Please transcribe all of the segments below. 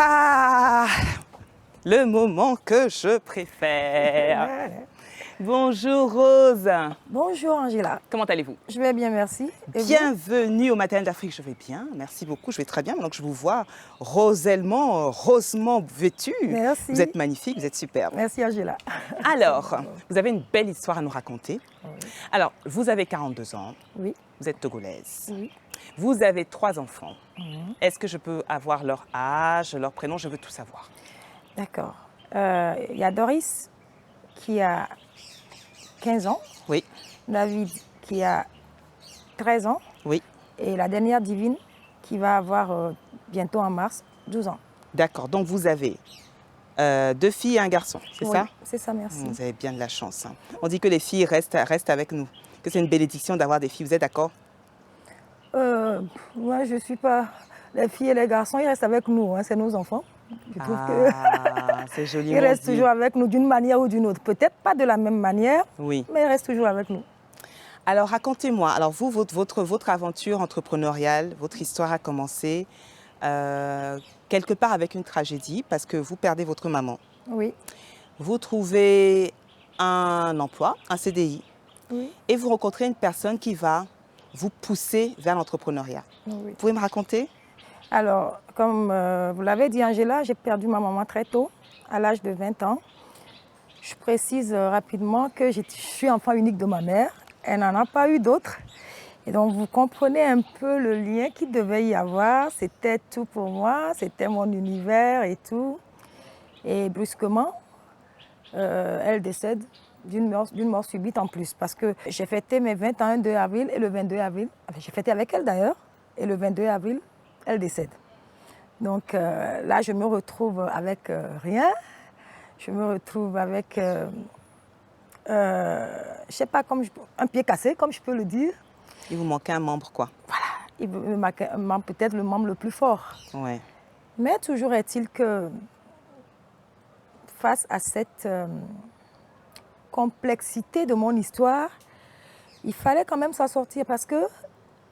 Ah, le moment que je préfère. Bonjour Rose. Bonjour Angela. Comment allez-vous? Je vais bien, merci. Et vous? Bienvenue au Matin d'Afrique. Je vais bien, merci beaucoup. Je vais très bien. Maintenant que je vous vois rosement vêtue. Merci. Vous êtes magnifique, vous êtes superbe. Merci Angela. Alors, vous avez une belle histoire à nous raconter. Oui. Alors, vous avez 42 ans. Oui. Vous êtes togolaise. Oui. Vous avez 3 enfants. Est-ce que je peux avoir leur âge, leur prénom? Je veux tout savoir. D'accord. Il y a Doris qui a 15 ans, Oui, David qui a 13 ans oui. et la dernière Divine qui va avoir bientôt en mars 12 ans. D'accord. Donc, vous avez 2 filles et un garçon, c'est Oui, ça? c'est ça, merci. Vous avez bien de la chance. Hein. On dit que les filles restent avec nous, que c'est une bénédiction d'avoir des filles. Vous êtes d'accord? Moi, je ne suis pas... Les filles et les garçons, ils restent avec nous, hein, c'est nos enfants. Je trouve C'est qu'ils joliment restent dit. toujours avec nous d'une manière ou d'une autre. Peut-être pas de la même manière, Oui. mais ils restent toujours avec nous. Alors, racontez-moi. Alors, vous, votre aventure entrepreneuriale, votre histoire a commencé quelque part avec une tragédie parce que vous perdez votre maman. Oui, Vous trouvez un emploi, un CDI, oui, et vous rencontrez une personne qui va vous pousser vers l'entrepreneuriat. oui. Vous pouvez me raconter? Alors, comme vous l'avez dit, Angela, j'ai perdu ma maman très tôt, à l'âge de 20 ans. Je précise rapidement que je suis enfant unique de ma mère. Elle n'en a pas eu d'autres. Et donc, vous comprenez un peu le lien qu'il devait y avoir. C'était tout pour moi, c'était mon univers et tout. Et brusquement, elle décède d'une mort subite en plus. Parce que j'ai fêté mes 20 ans un 2 avril et le 22 avril, enfin, j'ai fêté avec elle d'ailleurs, et le 22 avril, elle décède. Donc là, je me retrouve avec rien. Je me retrouve avec, je sais pas, un pied cassé, comme je peux le dire. Il vous manquait un membre, quoi. Voilà, il me manquait peut-être le membre le plus fort. Ouais. Mais toujours est-il que face à cette complexité de mon histoire, il fallait quand même s'en sortir parce que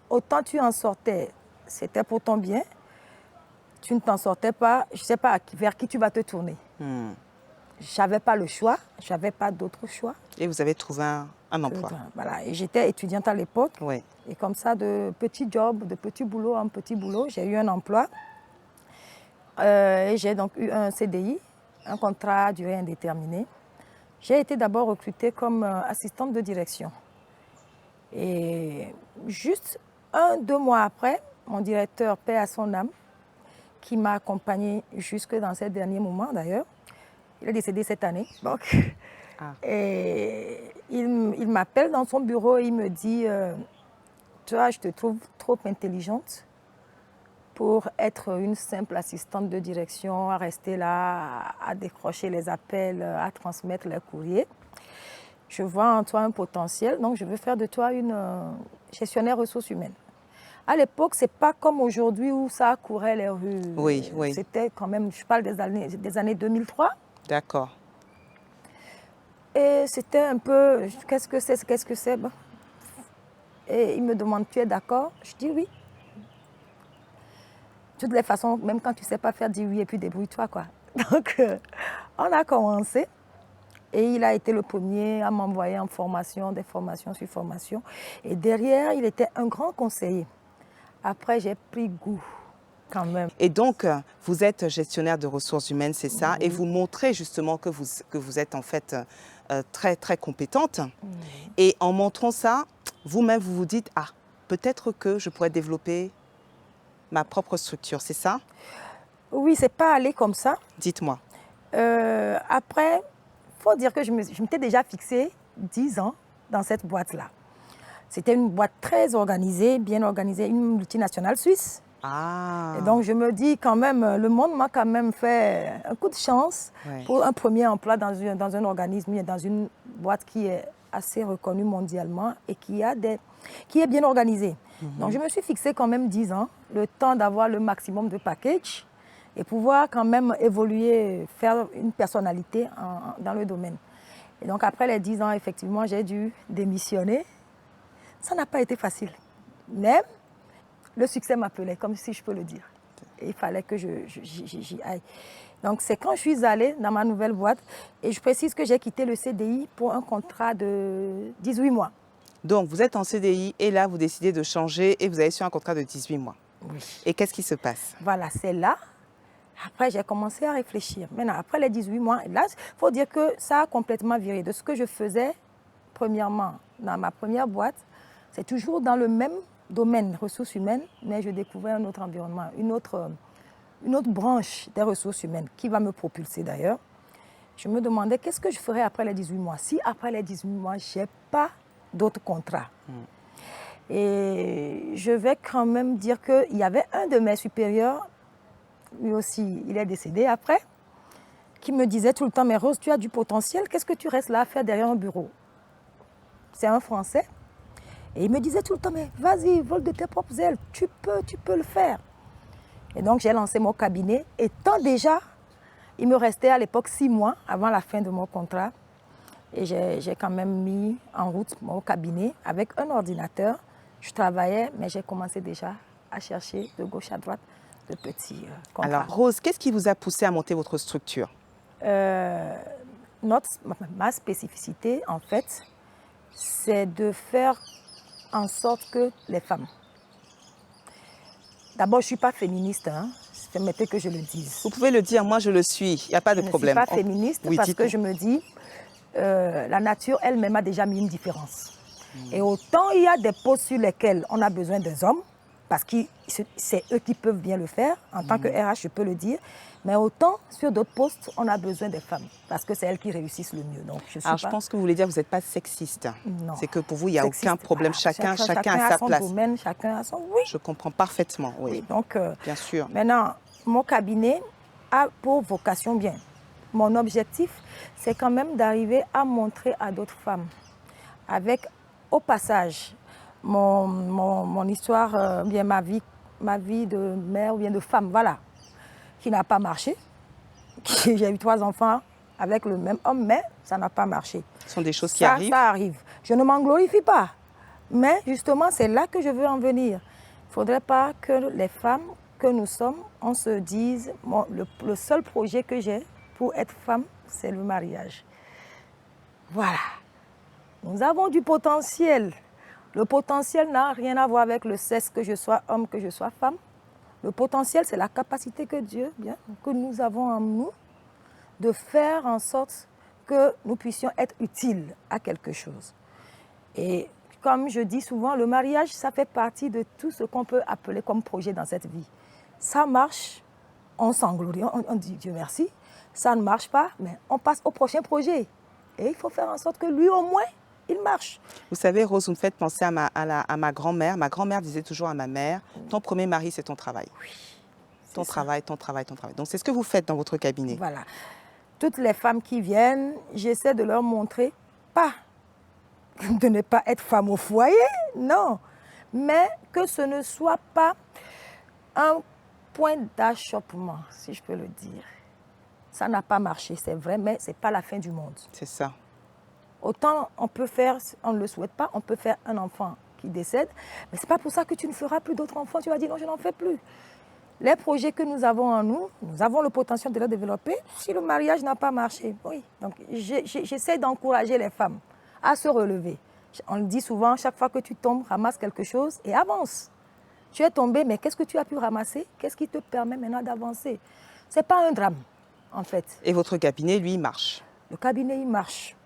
autant tu en sortais, c'était pour ton bien, tu ne t'en sortais pas, je ne sais pas vers qui tu vas te tourner. Je n'avais pas le choix, je n'avais pas d'autre choix. Et vous avez trouvé un emploi. Voilà. Et j'étais étudiante à l'époque. Oui. Et comme ça, de petits jobs, de petits boulots en petits boulots, j'ai eu un emploi. Et j'ai donc eu un CDI, un contrat à durée indéterminée. J'ai été d'abord recrutée comme assistante de direction. Et juste 2 mois après, mon directeur, paix à son âme, qui m'a accompagnée jusque dans ces derniers moments d'ailleurs, il est décédé cette année. Donc, et il m'appelle dans son bureau et il me dit tu vois, je te trouve trop intelligente pour être une simple assistante de direction, à rester là, à décrocher les appels, à transmettre les courriers. Je vois en toi un potentiel, donc je veux faire de toi une gestionnaire ressources humaines. À l'époque, ce n'est pas comme aujourd'hui où ça courait les rues. Oui, oui. C'était quand même, je parle des années 2003. D'accord. Et c'était un peu, qu'est-ce que c'est bon. Et il me demande, tu es d'accord? Je dis oui. De toutes les façons, même quand tu ne sais pas faire, dis oui et puis débrouille-toi, quoi. Donc, on a commencé. Et il a été le premier à m'envoyer en formation, des formations sur formation. Et derrière, il était un grand conseiller. Après, j'ai pris goût, quand même. Et donc, vous êtes gestionnaire de ressources humaines, c'est ça? Oui. Et vous montrez justement que vous êtes en fait très, très compétente. Et en montrant ça, vous-même, vous vous dites, ah, peut-être que je pourrais développer ma propre structure, c'est ça? Oui, c'est pas allé comme ça. Dites-moi. Après, il faut dire que je m'étais déjà fixé 10 ans dans cette boîte-là. C'était une boîte très organisée, bien organisée, une multinationale suisse. Et donc je me dis quand même, le monde m'a quand même fait un coup de chance pour un premier emploi dans un organisme, dans une boîte qui est assez reconnue mondialement et qui est bien organisée. Donc je me suis fixé quand même 10 ans, le temps d'avoir le maximum de package et pouvoir quand même évoluer, faire une personnalité dans le domaine. Et donc après les 10 ans, effectivement, j'ai dû démissionner. Ça n'a pas été facile, mais le succès m'appelait, comme si je peux le dire. Et il fallait que j'y aille. Donc, c'est quand je suis allée dans ma nouvelle boîte, et je précise que j'ai quitté le CDI pour un contrat de 18 mois. Donc, vous êtes en CDI et là, vous décidez de changer et vous allez sur un contrat de 18 mois. Oui. Et qu'est-ce qui se passe? Voilà, c'est là. Après, j'ai commencé à réfléchir. Maintenant, après les 18 mois, là, il faut dire que ça a complètement viré. De ce que je faisais, premièrement, dans ma première boîte, c'est toujours dans le même domaine, ressources humaines, mais je découvrais un autre environnement, une autre branche des ressources humaines qui va me propulser d'ailleurs. Je me demandais qu'est-ce que je ferais après les 18 mois. Si après les 18 mois, je n'ai pas d'autres contrats. Et je vais quand même dire qu'il y avait un de mes supérieurs, lui aussi, il est décédé après, qui me disait tout le temps, mais Rose, tu as du potentiel, qu'est-ce que tu restes là à faire derrière un bureau? C'est un Français. Et il me disait tout le temps, mais vas-y, vole de tes propres ailes, tu peux le faire. Et donc j'ai lancé mon cabinet, étant déjà, il me restait à l'époque 6 mois avant la fin de mon contrat. Et j'ai quand même mis en route mon cabinet avec un ordinateur. Je travaillais, mais j'ai commencé déjà à chercher de gauche à droite de petits contrats. Alors, Rose, qu'est-ce qui vous a poussé à monter votre structure? Ma spécificité, en fait, c'est de faire en sorte que les femmes... D'abord, je ne suis pas féministe, hein. Permettez que je le dise. Vous pouvez le dire, moi je le suis, il n'y a pas de problème. Je ne suis pas féministe parce que je me dis, la nature elle-même a déjà mis une différence. Et autant il y a des postes sur lesquels on a besoin des hommes, parce que c'est eux qui peuvent bien le faire, en tant que RH je peux le dire, mais autant sur d'autres postes on a besoin des femmes, parce que c'est elles qui réussissent le mieux. Donc, je pense que vous voulez dire que vous n'êtes pas sexiste. Non. C'est que pour vous il n'y a aucun problème, chacun a sa place. Domaine, chacun a son... Oui. Je comprends parfaitement, oui. Donc, bien sûr. Maintenant, mon cabinet a pour vocation bien. Mon objectif, c'est quand même d'arriver à montrer à d'autres femmes, avec au passage mon histoire, bien ma vie de mère ou bien de femme, voilà, qui n'a pas marché. J'ai eu 3 enfants avec le même homme, mais ça n'a pas marché. Ce sont des choses qui arrivent. Ça arrive. Je ne m'en glorifie pas, mais justement, c'est là que je veux en venir. Il ne faudrait pas que les femmes que nous sommes, on se dise, le seul projet que j'ai pour être femme, c'est le mariage. Voilà. Nous avons du potentiel. Le potentiel n'a rien à voir avec le sexe, que je sois homme, que je sois femme. Le potentiel, c'est la capacité que Dieu, que nous avons en nous, de faire en sorte que nous puissions être utiles à quelque chose. Et comme je dis souvent, le mariage, ça fait partie de tout ce qu'on peut appeler comme projet dans cette vie. Ça marche, on s'en glorie, on dit Dieu merci. Ça ne marche pas, mais on passe au prochain projet. Et il faut faire en sorte que lui, au moins, il marche. Vous savez, Rose, vous me faites penser à ma grand-mère. Ma grand-mère disait toujours à ma mère, ton premier mari, c'est ton travail. Oui. Ton travail, ton travail, ton travail. Donc, c'est ce que vous faites dans votre cabinet. Voilà. Toutes les femmes qui viennent, j'essaie de leur montrer, pas de ne pas être femme au foyer, non, mais que ce ne soit pas un point d'achoppement, si je peux le dire. Ça n'a pas marché, c'est vrai, mais ce n'est pas la fin du monde. C'est ça. Autant on peut faire, on ne le souhaite pas, on peut faire un enfant qui décède, mais ce n'est pas pour ça que tu ne feras plus d'autres enfants. Tu vas dire non, je n'en fais plus. Les projets que nous avons en nous, nous avons le potentiel de les développer si le mariage n'a pas marché. Oui. Donc j'essaie d'encourager les femmes à se relever. On le dit souvent, chaque fois que tu tombes, ramasse quelque chose et avance. Tu es tombé, mais qu'est-ce que tu as pu ramasser? Qu'est-ce qui te permet maintenant d'avancer? Ce n'est pas un drame, en fait. Et votre cabinet, lui, il marche? Le cabinet, il marche.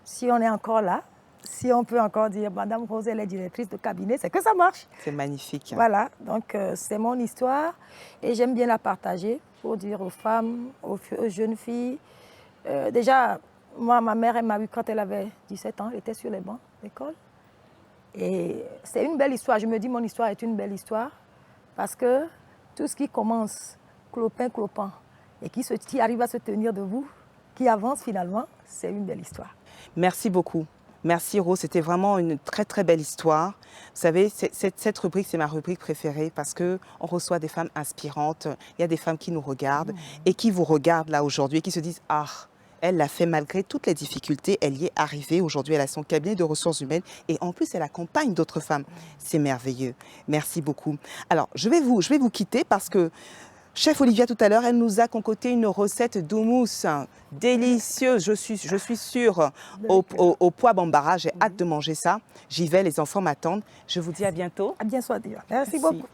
Si on est encore là, si on peut encore dire Madame Rose, elle est directrice de cabinet, c'est que ça marche. C'est magnifique. Voilà, donc c'est mon histoire et j'aime bien la partager pour dire aux femmes, aux jeunes filles. Déjà, moi, ma mère, elle m'a eu quand elle avait 17 ans, elle était sur les bancs d'école. Et c'est une belle histoire. Je me dis, mon histoire est une belle histoire parce que tout ce qui commence clopin, et qui arrive à se tenir debout, qui avance finalement, c'est une belle histoire. Merci beaucoup. Merci Rose, c'était vraiment une très très belle histoire. Vous savez, cette rubrique, c'est ma rubrique préférée parce qu'on reçoit des femmes inspirantes. Il y a des femmes qui nous regardent et qui vous regardent là aujourd'hui et qui se disent « Ah, Elle l'a fait malgré toutes les difficultés. Elle y est arrivée. Aujourd'hui, elle a son cabinet de ressources humaines et en plus, elle accompagne d'autres femmes. C'est merveilleux. Merci beaucoup. Alors, je vais vous quitter parce que Chef Olivia, tout à l'heure, elle nous a concocté une recette d'houmous délicieuse, je suis sûre, au pois bambara. J'ai hâte de manger ça. J'y vais, les enfants m'attendent. Je vous dis à bientôt. À bien soit. Merci beaucoup.